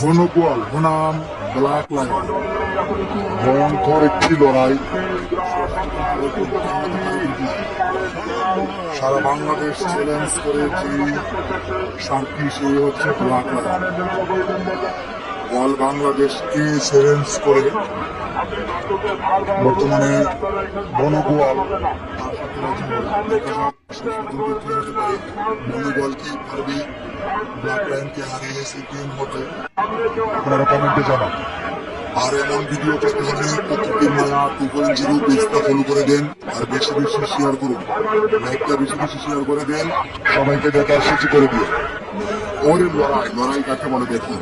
বনগোয়াল বনাম black lion, ভয়ঙ্কর একটি লড়াই। সারা বাংলাদেশ চ্যালেঞ্জ করে যে সারথি সে হচ্ছে ব্ল্যাক লায়ন। অল বাংলাদেশকে চ্যালেঞ্জ করে বর্তমানে বনগোয়াল বনগোয়াল কি পারবে ব্ল্যাক লায়নকে হারিয়ে সিপিএম হতে? আপনারা কমেন্টে জানান। আর এমন ভিডিও পেতে হলে প্রকৃতির মায়া 2.0 পেজটা ফলো করে দেন, আর বেশি বেশি শেয়ার করুন, লাইকটা বেশি বেশি শেয়ার করে দেন, সবাইকে দেখার সূচি করে দিয়ে। ওর লড়াই কাকে বলে দেখুন,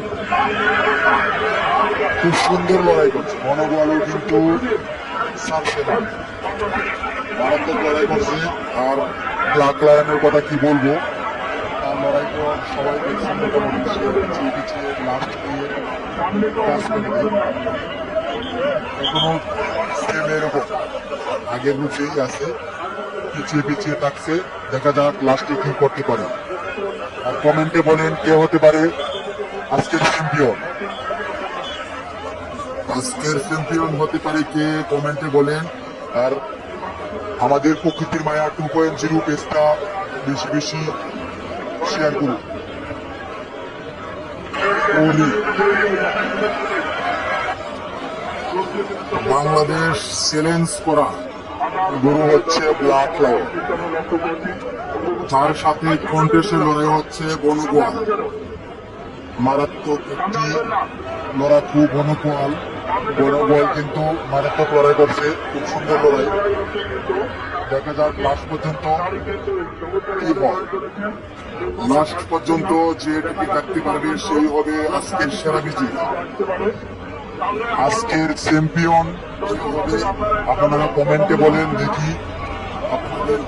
খুব সুন্দর লড়াই করছে। বনগোয়ালও কিন্তু ছাড়ছে না, মারাত্মক লড়াই করছে। আর ব্ল্যাক লায়নের কথা কি বলবো, তার লড়াই তো সবাই দেখছে মোটামুটি। সে পিছিয়ে পিছিয়ে লাস্ট দিয়ে কাজ করে দেয়। এখনো সেম এরকম আগের রূপেই আছে, পিছিয়ে পিছিয়ে থাকছে। দেখা যাক লাস্টে কি করতে পারে। আর কমেন্টে বলেন কে হতে পারে আজকের চ্যাম্পিয়ন। আজকের চ্যাম্পিয়ন হতে পারে কে, কমেন্টে বলেন। আর আমাদের প্রকৃতির মায়া 2.0 পেজটা বেশি বেশি শেয়ার করুন। বাংলাদেশ চ্যালেঞ্জ করা গুরু হচ্ছে ব্ল্যাক লায়ন, তার সাথে কন্টেস্টের লড়াই হচ্ছে বনগোয়াল। মারাত্মক একটি লড়াই, খুব বনগোয়াল কিন্তু মারাত্মক লড়াই করছে, খুব সুন্দর লড়াই। দেখা যাক লাস্ট পর্যন্ত কি হয়। লাস্ট পর্যন্ত যে টিকে থাকতে পারবে সেই হবে আজকের সেরা বিজয়ী। আজকের চ্যাম্পিয়ন হবে আপনারা কমেন্টে বলেন, দেখি আপনাদের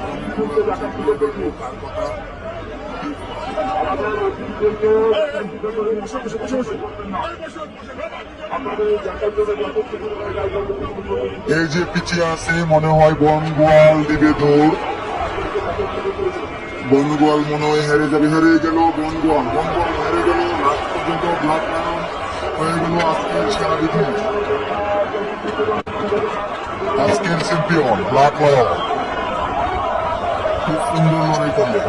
এই যে পিছিয়ে আছে মনে হয় বনগোয়াল দিবে দৌড়। বনগোয়াল মনে হয় হেরে যাবে, হেরে গেল বনগোয়াল হেরে গেল। লাস্ট পর্যন্ত ব্ল্যাক লায়ন হয়ে গেল আজকের সেরা বিজয়ী। আজকের চ্যাম্পিয়ন ব্ল্যাক লায়ন, খুব সুন্দর লড়াই করলো।